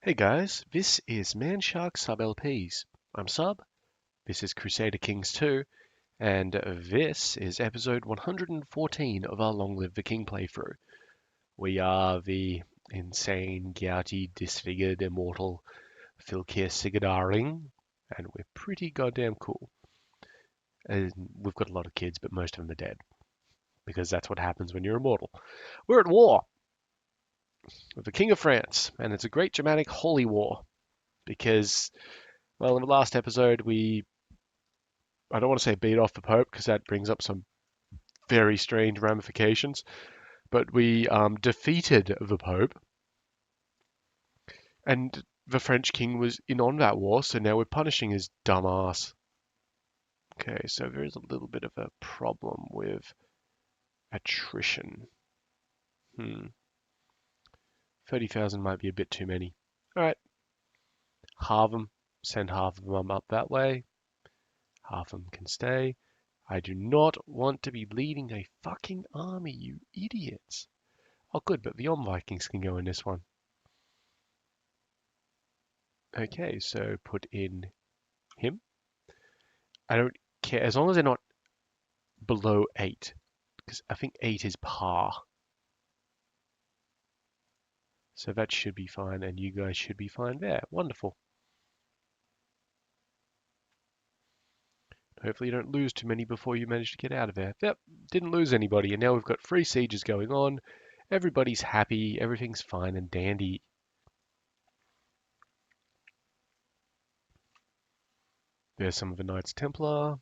Hey guys, this is Manshark Sub LPs. I'm Sub, this is Crusader Kings II, and this is episode 114 of our Long Live the King playthrough. We are the insane, gouty, disfigured, immortal Filkir Sigardaring, and we're pretty goddamn cool. And we've got a lot of kids, but most of them are dead, because that's what happens when you're immortal. We're at war with the King of France, and it's a great Germanic holy war, because well, in the last episode, I don't want to say beat off the Pope because that brings up some very strange ramifications, but we defeated the Pope, and the French king was in on that war, so now we're punishing his dumb ass. Okay, so there is a little bit of a problem with attrition. 30,000 might be a bit too many. Alright, halve them, send half of them up that way, half of them can stay. I do not want to be leading a fucking army, you idiots. Oh, good, but the Vikings can go in this one. Okay, so put in him. I don't care, as long as they're not below 8, because I think 8 is par. So that should be fine, and you guys should be fine there. Wonderful. Hopefully you don't lose too many before you manage to get out of there. Yep, didn't lose anybody, and now we've got 3 sieges going on. Everybody's happy, everything's fine and dandy. There's some of the Knights Templar.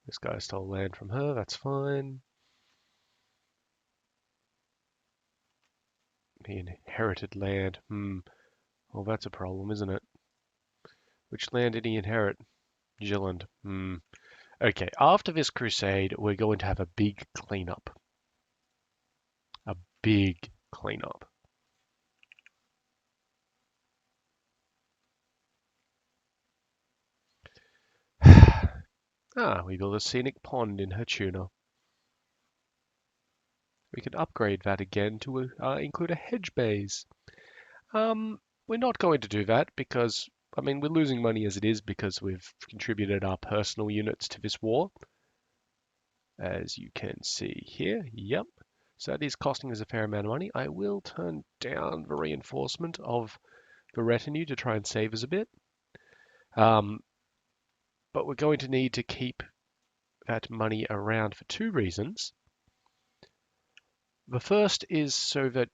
This guy stole land from her, that's fine. He inherited land. Well, that's a problem, isn't it? Which land did he inherit? Jylland. Okay, after this crusade, we're going to have a big cleanup. A big cleanup. We built a scenic pond in Hertuna. We could upgrade that again to include a hedge base. We're not going to do that because, I mean, we're losing money as it is because we've contributed our personal units to this war. As you can see here, yep. So that is costing us a fair amount of money. I will turn down the reinforcement of the retinue to try and save us a bit. But we're going to need to keep that money around for 2 reasons. The first is so that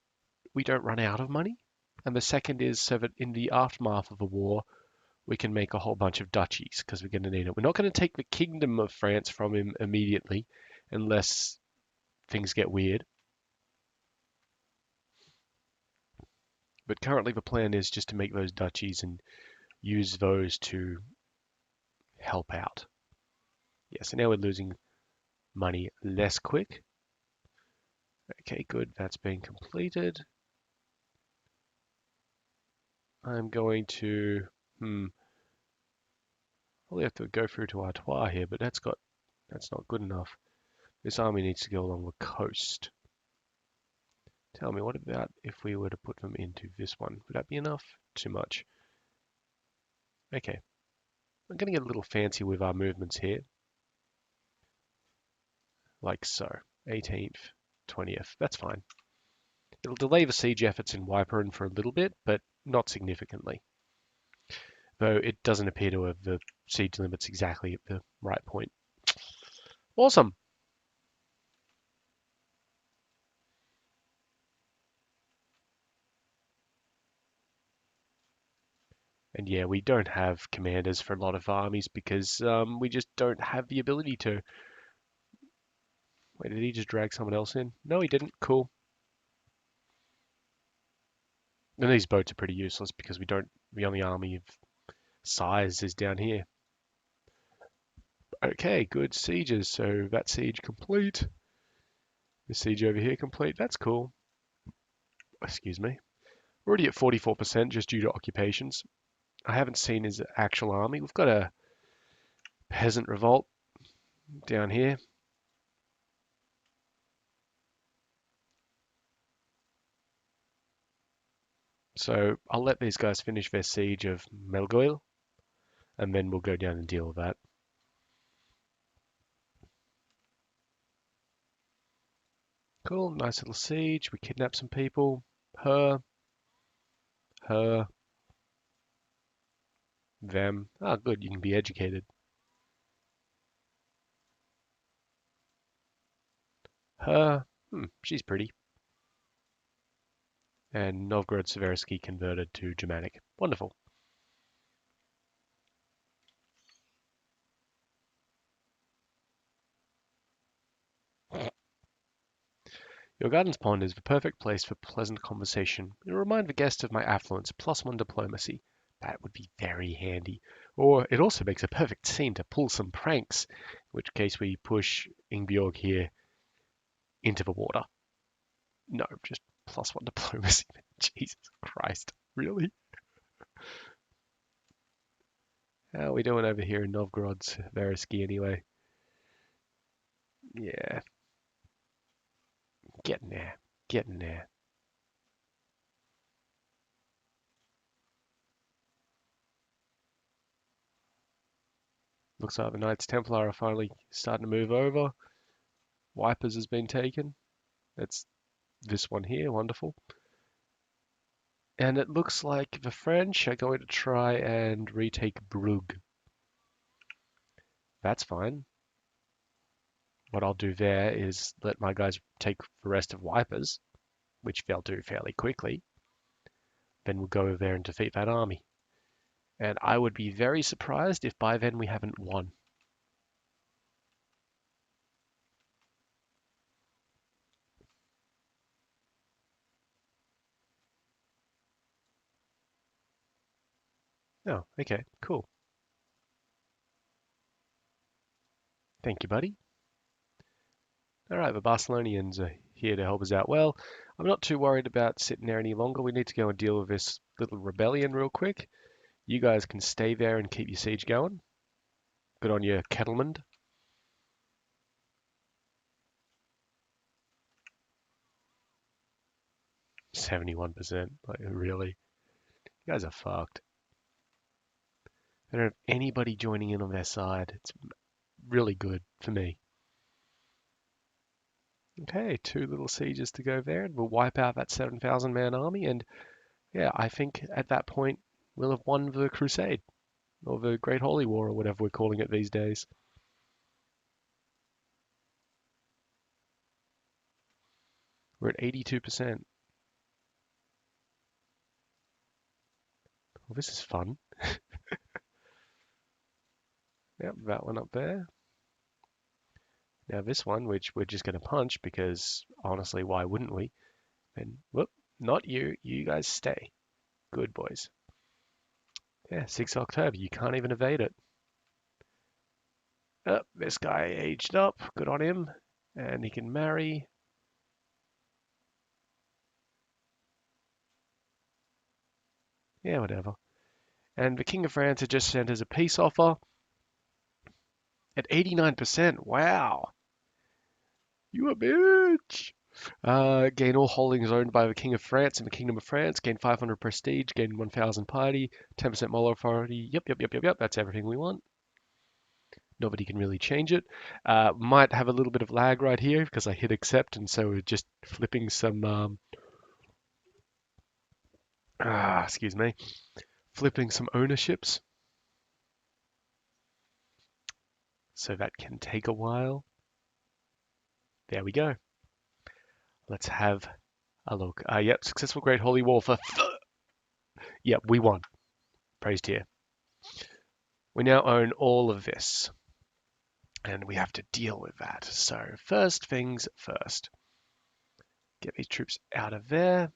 we don't run out of money, and the second is so that in the aftermath of the war, we can make a whole bunch of duchies, because we're going to need it. We're not going to take the Kingdom of France from him immediately, unless things get weird. But currently the plan is just to make those duchies and use those to help out. Yeah, so now we're losing money less quick. Okay, good, that's been completed. I'm going to, probably have to go through to Artois here, but that's not good enough. This army needs to go along the coast. Tell me, what about if we were to put them into this one? Would that be enough? Too much. Okay. I'm going to get a little fancy with our movements here. Like so. 18th, 20th. That's fine. It'll delay the siege efforts in Wypern for a little bit, but not significantly. Though it doesn't appear to have the siege limits exactly at the right point. Awesome! And yeah, we don't have commanders for a lot of armies because we just don't have the ability to. Wait, did he just drag someone else in? No, he didn't. Cool. And these boats are pretty useless because the only army of size is down here. Okay, good sieges. So that siege complete. The siege over here complete. That's cool. Excuse me. We're already at 44% just due to occupations. I haven't seen his actual army. We've got a peasant revolt down here. So I'll let these guys finish their siege of Melgoil, and then we'll go down and deal with that. Cool, nice little siege. We kidnap some people. Her, her, them. Ah, good, you can be educated. Her, she's pretty. And Novgorod Seversky converted to Germanic. Wonderful. Your garden's pond is the perfect place for pleasant conversation. It'll remind the guest of my affluence, +1 diplomacy. That would be very handy. Or it also makes a perfect scene to pull some pranks, in which case we push Ingbjorg here into the water. No, just +1 diplomacy. Jesus Christ, really? How are we doing over here in Novgorod Seversky anyway? Yeah, getting there, getting there. Looks like the Knights Templar are finally starting to move over. Wipers has been taken. That's this one here, wonderful. And it looks like the French are going to try and retake Brugge. That's fine. What I'll do there is let my guys take the rest of Wipers, which they'll do fairly quickly. Then we'll go over there and defeat that army. And I would be very surprised if by then we haven't won. Oh, okay, cool. Thank you, buddy. All right, the Barcelonians are here to help us out. Well, I'm not too worried about sitting there any longer. We need to go and deal with this little rebellion real quick. You guys can stay there and keep your siege going. Good on you, Kettlemund. 71%. Like, really? You guys are fucked. They don't have anybody joining in on their side. It's really good for me. Okay, 2 little sieges to go there, and we'll wipe out that 7,000 man army. And yeah, I think at that point we'll have won the Crusade, or the Great Holy War, or whatever we're calling it these days. We're at 82%. Well, this is fun. Yep, that one up there. Now this one, which we're just going to punch because honestly, why wouldn't we? And whoop, not you. You guys stay. Good boys. Yeah, 6th October. You can't even evade it. Oh, this guy aged up. Good on him. And he can marry. Yeah, whatever. And the King of France had just sent us a peace offer at 89%. Wow. You a bitch. Gain all holdings owned by the King of France and the Kingdom of France. Gain 500 prestige. Gain 1,000 piety. 10% moral authority. Yep. That's everything we want. Nobody can really change it. Might have a little bit of lag right here because I hit accept, and so we're just flipping some, excuse me, flipping some ownerships. So that can take a while. There we go. Let's have a look. Yep, successful Great Holy War for... Yep, we won. Praised here. We now own all of this. And we have to deal with that. So first things first. Get these troops out of there.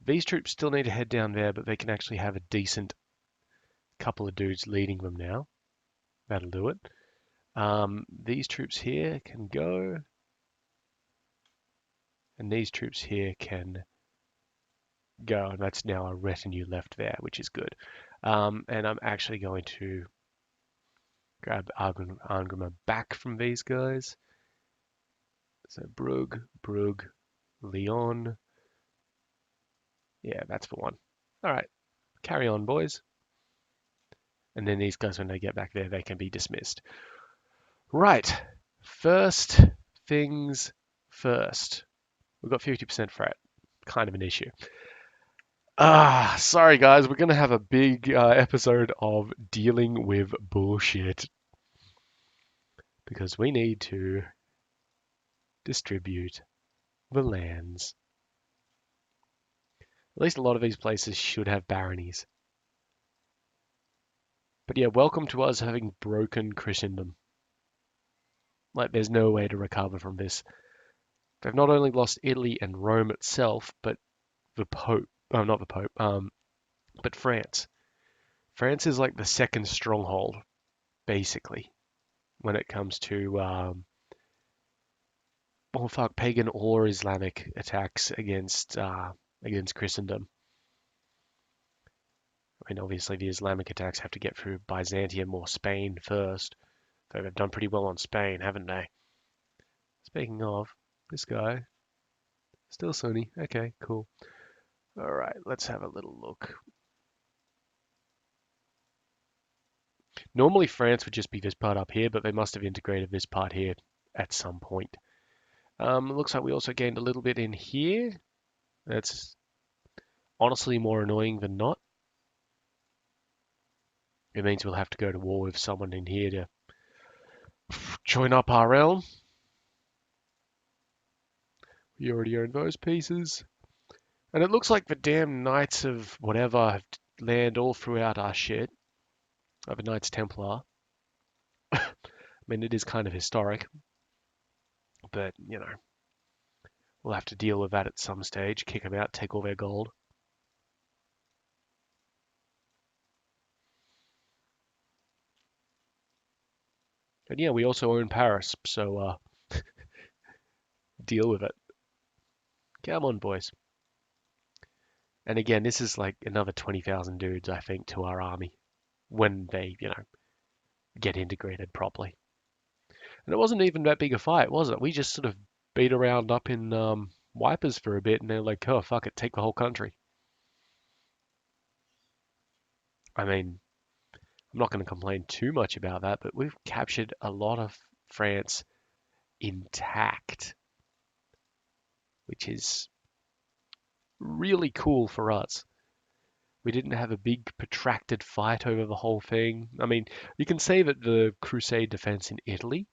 These troops still need to head down there, but they can actually have a decent couple of dudes leading them now. That'll do it. These troops here can go. And these troops here can go. And that's now a retinue left there, which is good. And I'm actually going to grab Arngrimer back from these guys. So Brugge, Lyon, Yeah, that's the one. All right, carry on, boys. And then these guys, when they get back there, they can be dismissed. Right. First things first. We've got 50% fret. Kind of an issue. Sorry guys, we're gonna have a big episode of dealing with bullshit because we need to distribute the lands. At least a lot of these places should have baronies. But yeah, welcome to us having broken Christendom. Like, there's no way to recover from this. They've not only lost Italy and Rome itself, but the Pope. Oh, not the Pope. But France. France is like the second stronghold, basically, when it comes to well, fuck, pagan or Islamic attacks against Christendom. I mean, obviously the Islamic attacks have to get through Byzantium or Spain first, though they've done pretty well on Spain, haven't they? Speaking of, this guy, still Sunni. Okay, cool. All right, let's have a little look. Normally France would just be this part up here, but they must have integrated this part here at some point. It looks like we also gained a little bit in here. That's honestly more annoying than not. It means we'll have to go to war with someone in here to join up our realm. We already own those pieces. And it looks like the damn Knights of whatever have land all throughout our shit. Of the Knights Templar. I mean, it is kind of historic. But, you know, we'll have to deal with that at some stage. Kick them out, take all their gold. And yeah, we also own Paris, so deal with it. Come on, boys. And again, this is like another 20,000 dudes, I think, to our army when they, get integrated properly. And it wasn't even that big a fight, was it? We just sort of beat around up in wipers for a bit, and they're like, "Oh, fuck it, take the whole country." I mean, I'm not going to complain too much about that, but we've captured a lot of France intact, which is really cool for us. We didn't have a big protracted fight over the whole thing. I mean, you can say that the Crusade defense in Italy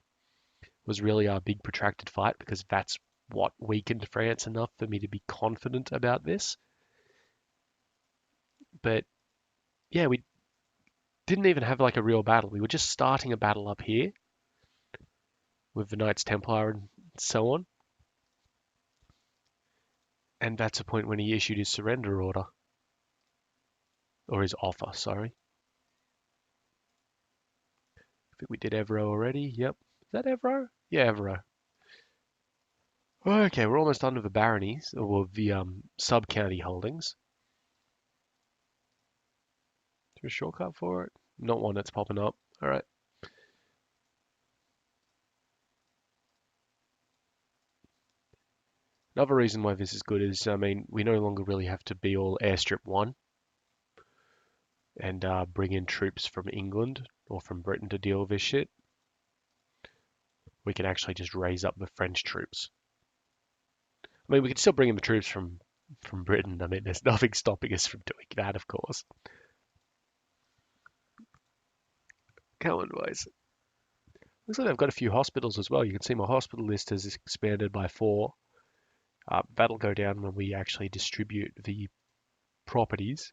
was really our big protracted fight because that's what weakened France enough for me to be confident about this. But yeah, we didn't even have like a real battle. We were just starting a battle up here with the Knights Templar and so on. And that's the point when he issued his surrender order. Or his offer, sorry. I think we did Evro already. Yep. Is that Evro? Yeah, Evro. Okay, we're almost done with the baronies, or the sub-county holdings. Is there a shortcut for it? Not one that's popping up. All right. Another reason why this is good is, I mean, we no longer really have to be all airstrip 1 and bring in troops from England or from Britain to deal with this shit. We can actually just raise up the French troops. I mean, we can still bring in the troops from Britain. I mean, there's nothing stopping us from doing that, of course. Come on, boys. Looks like I've got a few hospitals as well. You can see my hospital list has expanded by 4. That'll go down when we actually distribute the properties.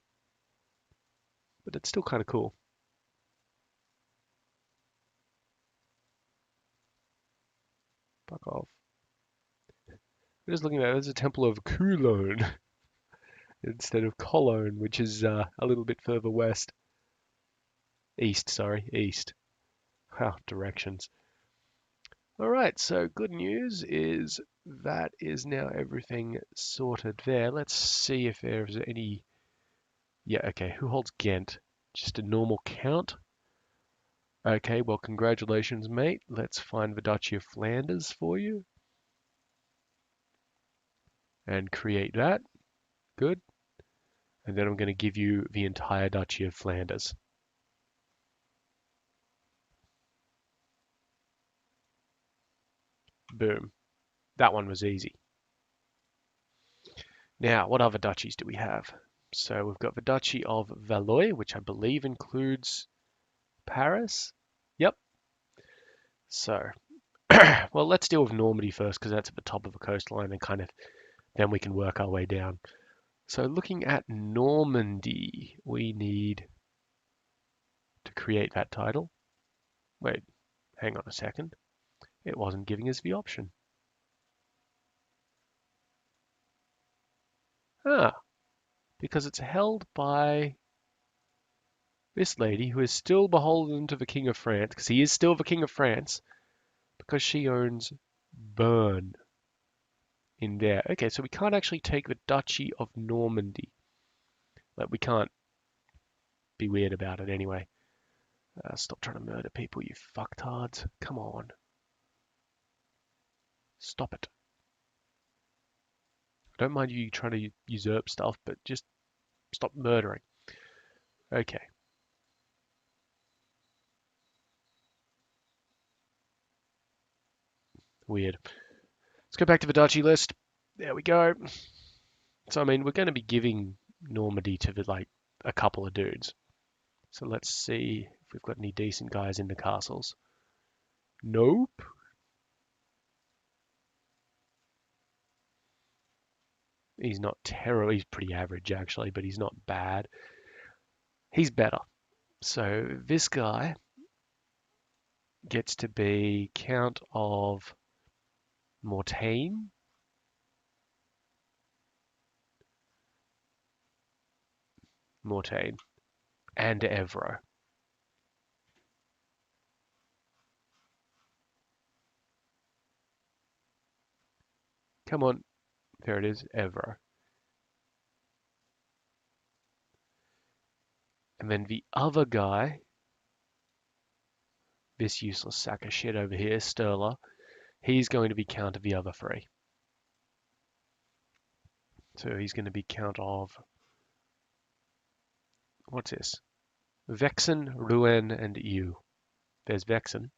But it's still kind of cool. Fuck off. I'm just looking at it. There's a temple of Cologne instead of Cologne, which is a little bit further west. East, sorry, east. Directions. All right, so good news is that is now everything sorted there. Let's see if there's any... Yeah, okay, who holds Ghent? Just a normal count? Okay, well, congratulations, mate. Let's find the Duchy of Flanders for you. And create that. Good. And then I'm going to give you the entire Duchy of Flanders. Boom. That one was easy. Now, what other duchies do we have? So we've got the Duchy of Valois, which I believe includes Paris. Yep. So, well, let's deal with Normandy first because that's at the top of the coastline and kind of then we can work our way down. So looking at Normandy, we need to create that title. Wait, hang on a second. It wasn't giving us the option. Ah, because it's held by this lady who is still beholden to the King of France, because he is still the King of France, because she owns Bern in there. Okay, so we can't actually take the Duchy of Normandy. Like, we can't be weird about it anyway. Stop trying to murder people, you fucktards. Come on. Stop it. I don't mind you trying to usurp stuff, but just stop murdering. Okay. Weird. Let's go back to the duchy list. There we go. So, I mean, we're going to be giving Normandy to the, like, a couple of dudes. So let's see if we've got any decent guys in the castles. Nope. He's not terrible. He's pretty average, actually, but he's not bad. He's better. So this guy gets to be Count of Mortain. Mortain. And Evro. Come on. There it is, Evro. And then the other guy, this useless sack of shit over here, Sturla, he's going to be Count of the other three. So he's going to be Count of, what's this? Vexen, Rouen, and Eu. There's Vexen.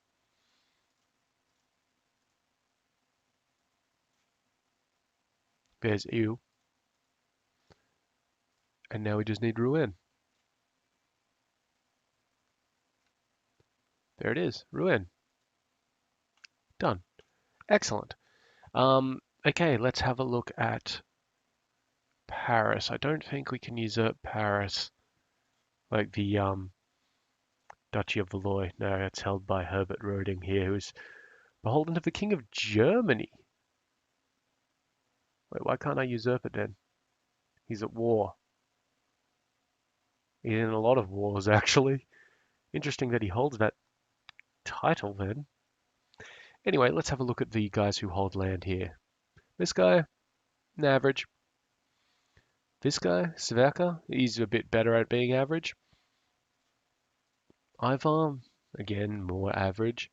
There's Eu. And now we just need Rouen. There it is, Rouen. Done. Excellent. Okay, let's have a look at Paris. I don't think we can usurp Paris like the Duchy of Valois. No, it's held by Herbert Roding here, who's beholden to the King of Germany. Wait, why can't I usurp it then? He's at war. He's in a lot of wars, actually. Interesting that he holds that title then. Anyway, let's have a look at the guys who hold land here. This guy, an average. This guy, Sverker, he's a bit better at being average. Ivar, again, more average.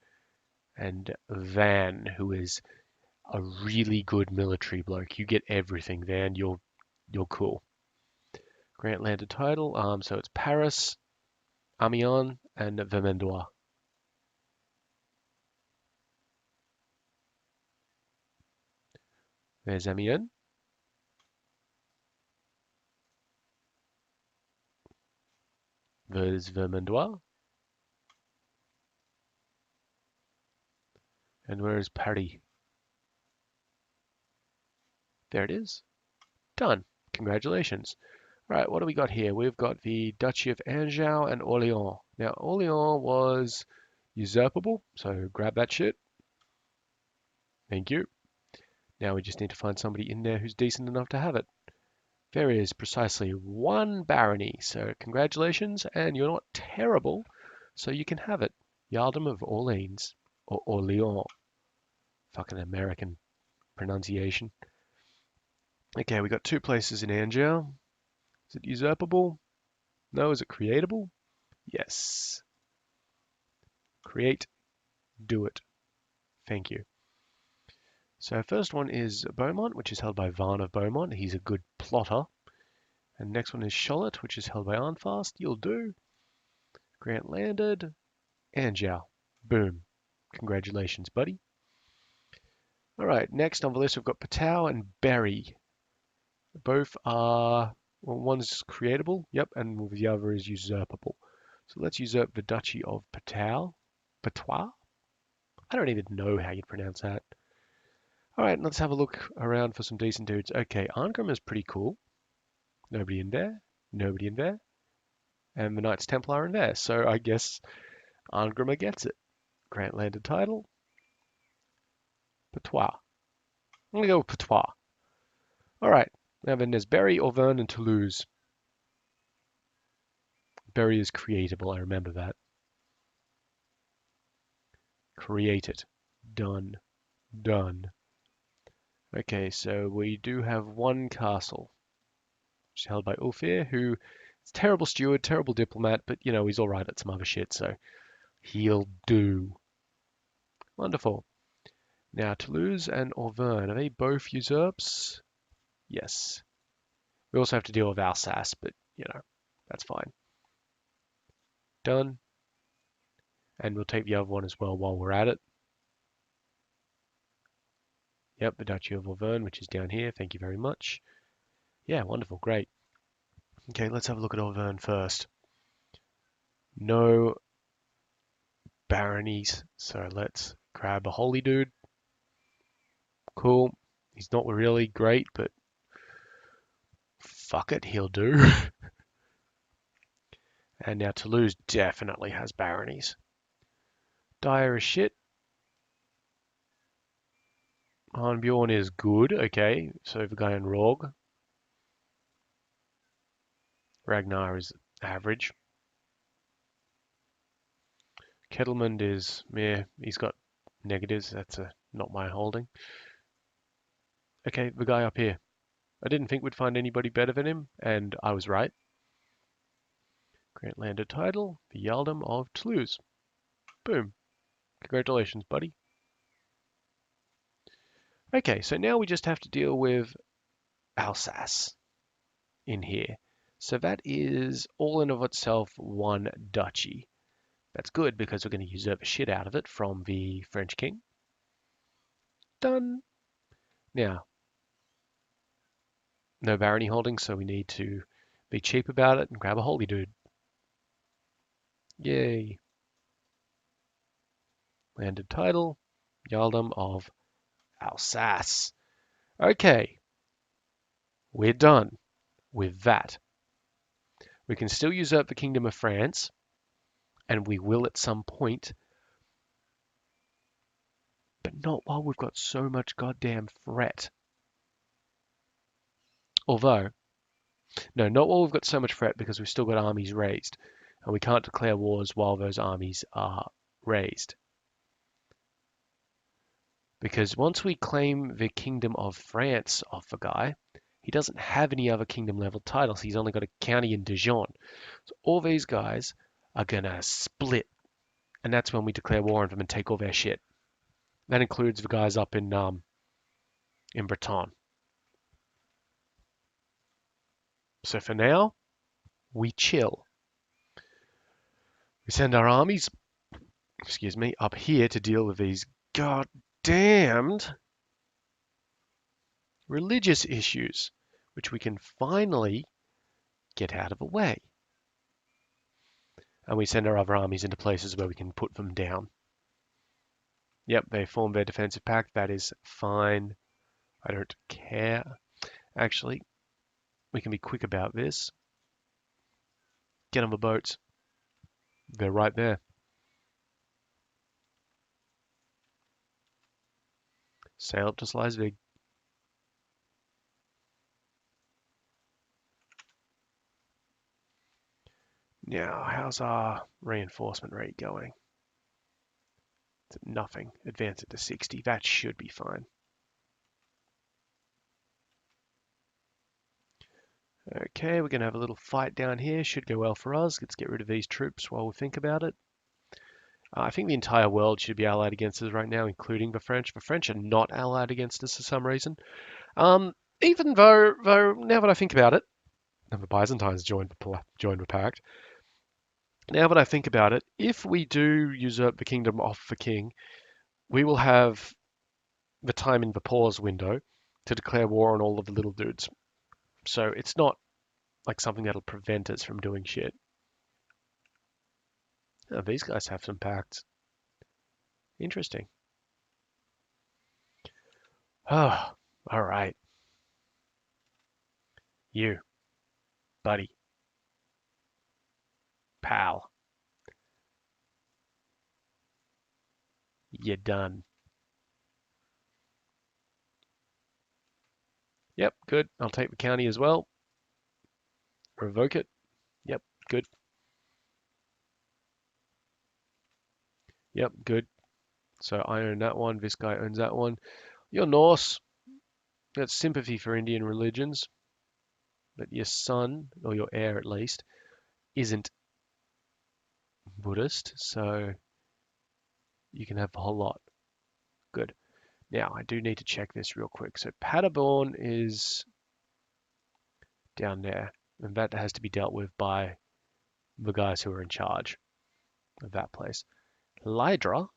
And Van, who is a really good military bloke. You get everything, Van. You're cool. Grant landed title. So it's Paris, Amiens, and Vermandois. There's Amiens. There's Vermandois. And where is Paris? There it is. Done. Congratulations. All right, what do we got here? We've got the Duchy of Anjou and Orléans. Now, Orléans was usurpable, so grab that shit. Thank you. Now we just need to find somebody in there who's decent enough to have it. There is precisely one barony, so congratulations, and you're not terrible, so you can have it. Yaldom of Orleans, or Orléans. Fucking American pronunciation. Okay, we got two places in Anjou. Is it usurpable? No, is it creatable? Yes. Create, do it. Thank you. So first one is Beaumont, which is held by Van of Beaumont. He's a good plotter. And next one is Charlotte, which is held by Arnfast. You'll do. Grant landed. And Zhao. Boom. Congratulations, buddy. All right, next on the list we've got Patau and Berry. Both are, well, one's creatable, yep, and the other is usurpable. So let's usurp the Duchy of Patau. Patois? I don't even know how you'd pronounce that. All right, let's have a look around for some decent dudes. Okay, Arngrim is pretty cool. Nobody in there. Nobody in there. And the Knights Templar are in there. So I guess Arngrim gets it. Grant landed title. Patois. I'm going to go with Patois. All right. Now then there's Berry, Auvergne, and Toulouse. Berry is creatable. I remember that. Create it. Done. Done. Okay, so we do have one castle, which is held by Ulfir, who is a terrible steward, terrible diplomat, but, you know, he's all right at some other shit, so he'll do. Wonderful. Now, Toulouse and Auvergne, are they both usurps? Yes. We also have to deal with Alsace, but, you know, that's fine. Done. And we'll take the other one as well while we're at it. Yep, the Duchy of Auvergne, which is down here. Thank you very much. Yeah, wonderful, great. Okay, let's have a look at Auvergne first. No baronies, so let's grab a holy dude. Cool. He's not really great, but fuck it, he'll do. And now Toulouse definitely has baronies. Dire as shit. Arnbjorn is good, okay, so the guy in Rogue. Ragnar is average. Kettlemund is meh, he's got negatives, that's not my holding. Okay, the guy up here. I didn't think we'd find anybody better than him, and I was right. Grant landed title, the Earldom of Toulouse. Boom. Congratulations, buddy. Okay, so now we just have to deal with Alsace in here. So that is all in of itself one duchy. That's good because we're going to usurp the shit out of it from the French king. Done. Now, no barony holding, so we need to be cheap about it and grab a holy dude. Yay. Landed title, Earldom of Alsace. Okay, we're done with that. We can still usurp the Kingdom of France, and we will at some point, but not while we've got so much goddamn threat. Although, no, not while we've got so much threat because we've still got armies raised, and we can't declare wars while those armies are raised. Because once we claim the Kingdom of France off the guy, he doesn't have any other kingdom level titles. He's only got a county in Dijon. So all these guys are going to split. And that's when we declare war on them and take all their shit. That includes the guys up in Breton. So for now, we chill. We send our armies, up here to deal with these goddamned religious issues, which we can finally get out of the way. And we send our other armies into places where we can put them down. Yep, they form their defensive pact. That is fine. I don't care. Actually, we can be quick about this. Get on the boats. They're right there. Sail up to Slysvig. Now, how's our reinforcement rate going? It's at nothing. Advance it to 60. That should be fine. Okay, we're going to have a little fight down here. Should go well for us. Let's get rid of these troops while we think about it. I think the entire world should be allied against us right now, including the French. The French are not allied against us for some reason. Even though, now that I think about it, and the Byzantines joined the pact. Now that I think about it, if we do usurp the kingdom off the king, we will have the time in the pause window to declare war on all of the little dudes. So it's not like something that'll prevent us from doing shit. Oh, these guys have some pacts. Interesting. Oh, all right. You, buddy, pal, you're done. Yep, good. I'll take the county as well. Revoke it. Yep, good. Yep, good. So I own that one. This guy owns that one. You're Norse. That's sympathy for Indian religions. But your son, or your heir at least, isn't Buddhist. So you can have the whole lot. Good. Now, I do need to check this real quick. So Paderborn is down there. And that has to be dealt with by the guys who are in charge of that place. Lydra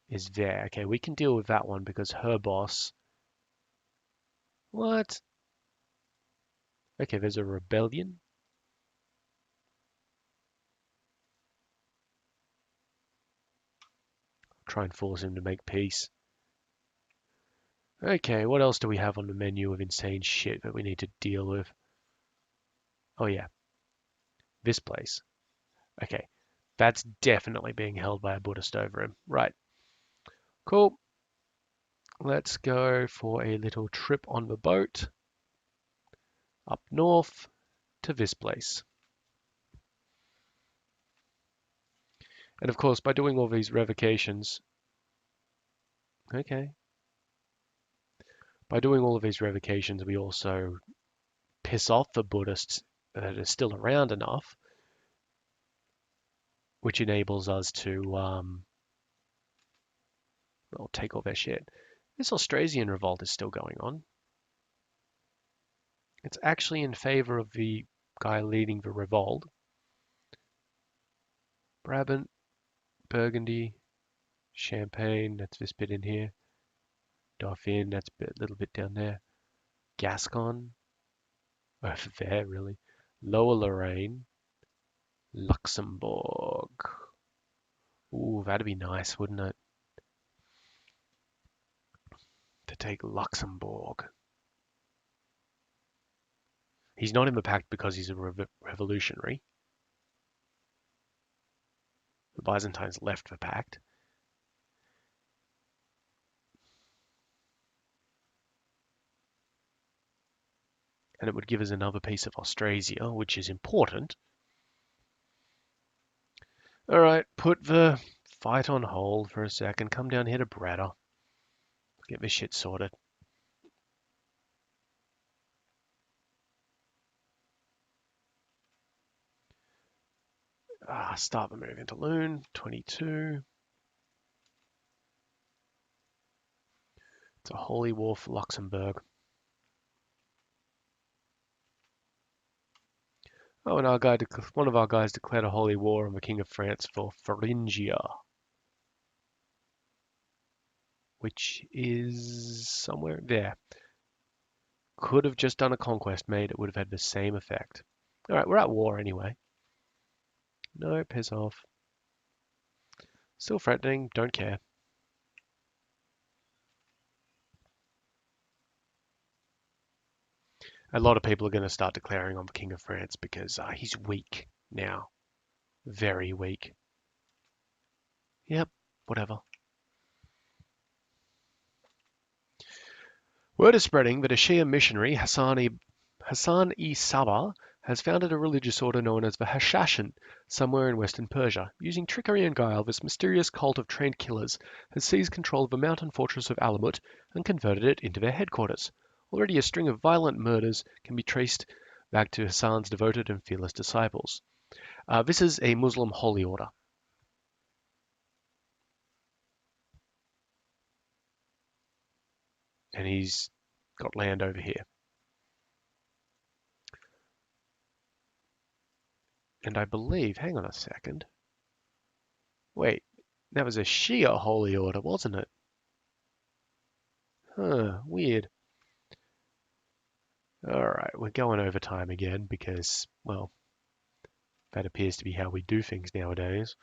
is there. Okay, we can deal with that one because her boss. What? Okay, there's a rebellion. Try and force him to make peace. Okay, what else do we have on the menu of insane shit that we need to deal with? Oh yeah, this place. Okay, that's definitely being held by a Buddhist over him. Right, cool. Let's go for a little trip on the boat up north to this place. And of course, by doing all these revocations, okay, by doing all of these revocations, we also piss off the Buddhists that are still around enough, which enables us to, well, take all their shit. This Austrasian revolt is still going on. It's actually in favor of the guy leading the revolt. Brabant, Burgundy, Champagne, that's this bit in here. Dauphin, that's a little bit down there. Gascon, over there, really. Lower Lorraine, Luxembourg. Ooh, that'd be nice, wouldn't it? To take Luxembourg. He's not in the pact because he's a revolutionary. The Byzantines left the pact. And it would give us another piece of Austrasia, which is important. All right, put the fight on hold for a second. Come down here to Breda. Get this shit sorted. Start the move into Loon. 22. It's a holy war for Luxembourg. Oh, and one of our guys declared a holy war on the King of France for Thuringia, which is somewhere there. Could have just done a conquest, mate. It would have had the same effect. All right, we're at war anyway. No, piss off. Still threatening, don't care. A lot of people are going to start declaring on the King of France because he's weak now. Very weak. Yep, whatever. Word is spreading that a Shia missionary, Hassan-i Sabah, has founded a religious order known as the Hashashin somewhere in western Persia. Using trickery and guile, this mysterious cult of trained killers has seized control of the mountain fortress of Alamut and converted it into their headquarters. Already a string of violent murders can be traced back to Hassan's devoted and fearless disciples. This is a Muslim holy order. And he's got land over here. And I believe, hang on a second. Wait, that was a Shia holy order, wasn't it? Huh, weird. Alright, we're going over time again because, well, that appears to be how we do things nowadays.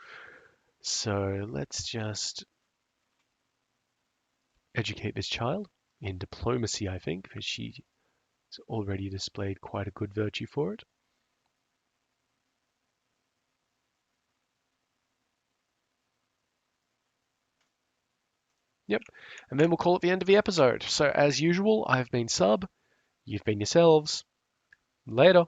So let's just educate this child in diplomacy, I think, because she's already displayed quite a good virtue for it. Yep, and then we'll call it the end of the episode. So as usual, I've been Sub, you've been yourselves. Later.